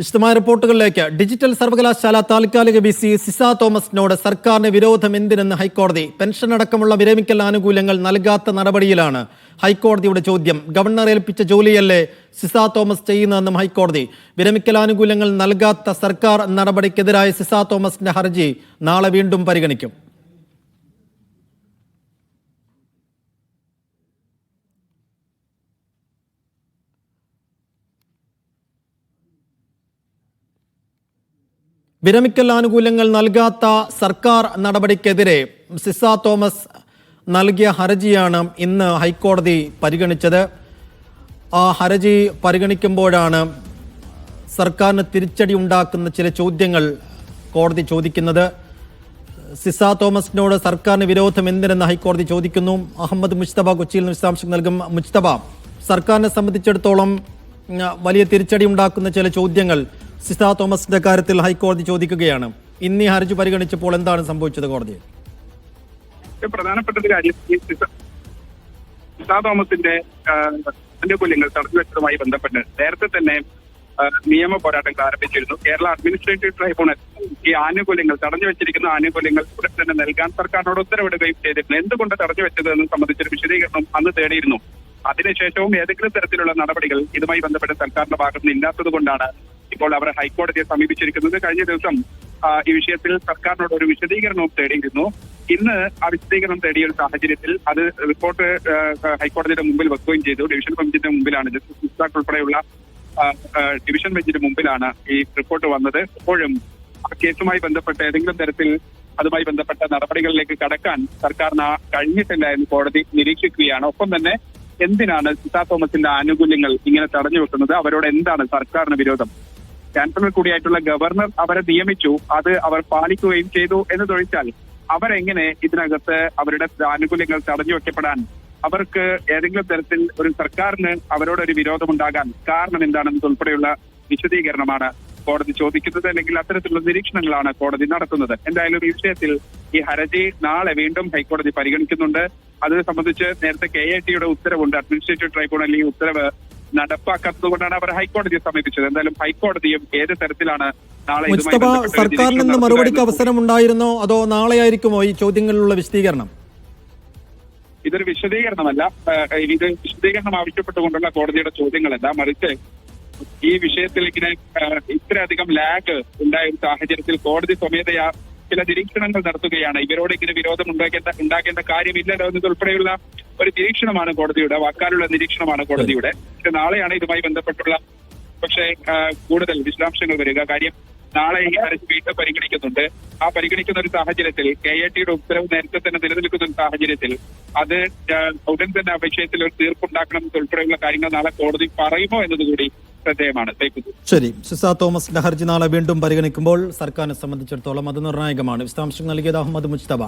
വിശദമായ റിപ്പോർട്ടുകളിലേക്ക്. ഡിജിറ്റൽ സർവകലാശാല താൽക്കാലിക VC സിസ തോമസിനോട് സർക്കാരിന് വിരോധം എന്തിനെന്ന് ഹൈക്കോടതി. പെൻഷൻ അടക്കമുള്ള വിരമിക്കൽ ആനുകൂല്യങ്ങൾ നൽകാത്ത നടപടിയിലാണ് ഹൈക്കോടതിയുടെ ചോദ്യം. ഗവർണർ ഏൽപ്പിച്ച ജോലിയല്ലേ സിസ തോമസ് ചെയ്യുന്നതെന്നും ഹൈക്കോടതി. വിരമിക്കൽ ആനുകൂല്യങ്ങൾ നൽകാത്ത സർക്കാർ നടപടിക്കെതിരായ സിസ തോമസിന്റെ ഹർജി നാളെ വീണ്ടും പരിഗണിക്കും. വിരമിക്കൽ ആനുകൂല്യങ്ങൾ നൽകാത്ത സർക്കാർ നടപടിക്കെതിരെ സിസ തോമസ് നൽകിയ ഹർജിയാണ് ഇന്ന് ഹൈക്കോടതി പരിഗണിച്ചത്. ആ ഹർജി പരിഗണിക്കുമ്പോഴാണ് സർക്കാരിന് തിരിച്ചടി ഉണ്ടാക്കുന്ന ചില ചോദ്യങ്ങൾ കോടതി ചോദിക്കുന്നത്. സിസ തോമസിനോട് സർക്കാരിന് വിരോധം എന്തിനെന്ന് ഹൈക്കോടതി ചോദിക്കുന്നു. അഹമ്മദ് മുജ്തബ കൊച്ചിയിൽ നിന്ന് വിശദാംശം നൽകും. മുജ്തബ, സർക്കാരിനെ സംബന്ധിച്ചിടത്തോളം വലിയ തിരിച്ചടി ഉണ്ടാക്കുന്ന ചില ചോദ്യങ്ങൾ സിസ തോമസിന്റെ കാര്യത്തിൽ ഹൈക്കോടതി ചോദിക്കുകയാണ്. ഇന്ന് ഈ ഹർജി പരിഗണിച്ചപ്പോൾ എന്താണ് സംഭവിച്ചത് കോടതി? പ്രധാനപ്പെട്ട ഒരു കാര്യം സിസ തോമസിന്റെ ആനുകൂല്യങ്ങൾ തടഞ്ഞുവെച്ചതുമായി ബന്ധപ്പെട്ട് നേരത്തെ തന്നെ നിയമ പോരാട്ടങ്ങൾ ആരംഭിച്ചിരുന്നു. കേരള അഡ്മിനിസ്ട്രേറ്റീവ് ട്രൈബ്യൂണൽ ഈ ആനുകൂല്യങ്ങൾ തടഞ്ഞുവെച്ചിരിക്കുന്ന ആനുകൂല്യങ്ങൾ ഉടൻ തന്നെ നൽകാൻ സർക്കാരിനോട് ഉത്തരവിടുകയും ചെയ്തിരുന്നു. എന്തുകൊണ്ട് തടഞ്ഞുവെച്ചത് എന്ന് സംബന്ധിച്ചൊരു വിശദീകരണം അന്ന് തേടിയിരുന്നു. അതിനുശേഷവും ഏതെങ്കിലും തരത്തിലുള്ള നടപടികൾ ഇതുമായി ബന്ധപ്പെട്ട് സർക്കാരിന്റെ ഭാഗത്ത് നിന്ന് ഇല്ലാത്തത് കൊണ്ടാണ് ഇപ്പോൾ അവർ ഹൈക്കോടതിയെ സമീപിച്ചിരിക്കുന്നത്. കഴിഞ്ഞ ദിവസം ഈ വിഷയത്തിൽ സർക്കാരിനോട് ഒരു വിശദീകരണവും തേടിയിരുന്നു. ഇന്ന് ആ വിശദീകരണം തേടിയ ഒരു സാഹചര്യത്തിൽ അത് റിപ്പോർട്ട് ഹൈക്കോടതിയുടെ മുമ്പിൽ വെക്കുകയും ചെയ്തു. ഡിവിഷൻ ബെഞ്ചിന്റെ മുമ്പിലാണ്, ജസ്റ്റിസ് മുസ്താഖ് ഉൾപ്പെടെയുള്ള ഡിവിഷൻ ബെഞ്ചിന്റെ മുമ്പിലാണ് ഈ റിപ്പോർട്ട് വന്നത്. എപ്പോഴും ആ കേസുമായി ബന്ധപ്പെട്ട് ഏതെങ്കിലും തരത്തിൽ അതുമായി ബന്ധപ്പെട്ട നടപടികളിലേക്ക് കടക്കാൻ സർക്കാരിന് കഴിഞ്ഞിട്ടില്ല എന്ന് കോടതി നിരീക്ഷിക്കുകയാണ്. ഒപ്പം തന്നെ എന്തിനാണ് സിസ തോമസിന്റെ ആനുകൂല്യങ്ങൾ ഇങ്ങനെ തടഞ്ഞു വെക്കുന്നത്? അവരോട് എന്താണ് സർക്കാരിന് വിരോധം? ചാൻസലർ കൂടിയായിട്ടുള്ള ഗവർണർ അവരെ നിയമിച്ചു, അത് അവർ പാലിക്കുകയും ചെയ്തു എന്നതൊഴിച്ചാൽ അവരെങ്ങനെ ഇതിനകത്ത് അവരുടെ ആനുകൂല്യങ്ങൾ തടഞ്ഞു വെക്കപ്പെടാൻ അവർക്ക് ഏതെങ്കിലും തരത്തിൽ ഒരു സർക്കാരിന് അവരോടൊരു വിരോധമുണ്ടാകാൻ കാരണം എന്താണെന്നത് ഉൾപ്പെടെയുള്ള വിശദീകരണമാണ് കോടതി ചോദിക്കുന്നത്. അല്ലെങ്കിൽ അത്തരത്തിലുള്ള നിരീക്ഷണങ്ങളാണ് കോടതി നടത്തുന്നത്. എന്തായാലും ഈ വിഷയത്തിൽ ഈ ഹർജി നാളെ വീണ്ടും ഹൈക്കോടതി പരിഗണിക്കുന്നുണ്ട്. അത് സംബന്ധിച്ച് നേരത്തെ KITയുടെ ഉത്തരവുണ്ട്. അഡ്മിനിസ്ട്രേറ്റീവ് ട്രൈബ്യൂണൽ ഈ ഉത്തരവ് നടപ്പാക്കാത്തതുകൊണ്ടാണ് അവർ ഹൈക്കോടതിയെ സമീപിച്ചത്. എന്തായാലും ഹൈക്കോടതിയും ഏത് തരത്തിലാണ് നാളെ സർക്കാരിൽ നിന്ന് മറുപടിക്ക് അവസരം ഉണ്ടായിരുന്നോ അതോ നാളെയായിരിക്കുമോ ഈ ചോദ്യങ്ങളിലുള്ള വിശദീകരണം? ഇതൊരു വിശദീകരണമല്ല. ഇത് വിശദീകരണം ആവശ്യപ്പെട്ടുകൊണ്ടുള്ള കോടതിയുടെ ചോദ്യങ്ങളല്ല, മറിച്ച് ഈ വിഷയത്തിൽ ഇങ്ങനെ ഇത്രയധികം ലാഗ് ഉണ്ടായ ഒരു സാഹചര്യത്തിൽ കോടതി സ്വമേധയാ ചില നിരീക്ഷണങ്ങൾ നടത്തുകയാണ്. ഇവരോട് ഇങ്ങനെ വിരോധം ഉണ്ടാകേണ്ട കാര്യമില്ലല്ലോ എന്നതുൾപ്പെടെയുള്ള ഒരു നിരീക്ഷണമാണ് കോടതിയുടെ, വാക്കാലുള്ള നിരീക്ഷണമാണ് കോടതിയുടെ. പക്ഷെ നാളെയാണ് ഇതുമായി ബന്ധപ്പെട്ടുള്ള കൂടുതൽ വിശദാംശങ്ങൾ വരിക. കാര്യം നാളെ ഈ ഹർജി വീണ്ടും പരിഗണിക്കുന്നുണ്ട്. ആ പരിഗണിക്കുന്ന ഒരു സാഹചര്യത്തിൽ KITയുടെ ഉത്തരവ് നേരത്തെ തന്നെ നിലനിൽക്കുന്ന ഒരു സാഹചര്യത്തിൽ അത് ഉടൻ തന്നെ ആ വിഷയത്തിൽ ഒരു തീർപ്പുണ്ടാക്കണം ഉൾപ്പെടെയുള്ള കാര്യങ്ങൾ നാളെ കോടതി പറയുമോ എന്നതുകൂടി ശ്രദ്ധേയമാണ്. ശരി, സിസ തോമസിന്റെ ഹർജി നാളെ വീണ്ടും പരിഗണിക്കുമ്പോൾ സർക്കാരിനെ സംബന്ധിച്ചിടത്തോളം അത് നിർണായകമാണ്. വിശദാംശങ്ങൾ നൽകിയത് അഹമ്മദ് മുജ്തബ.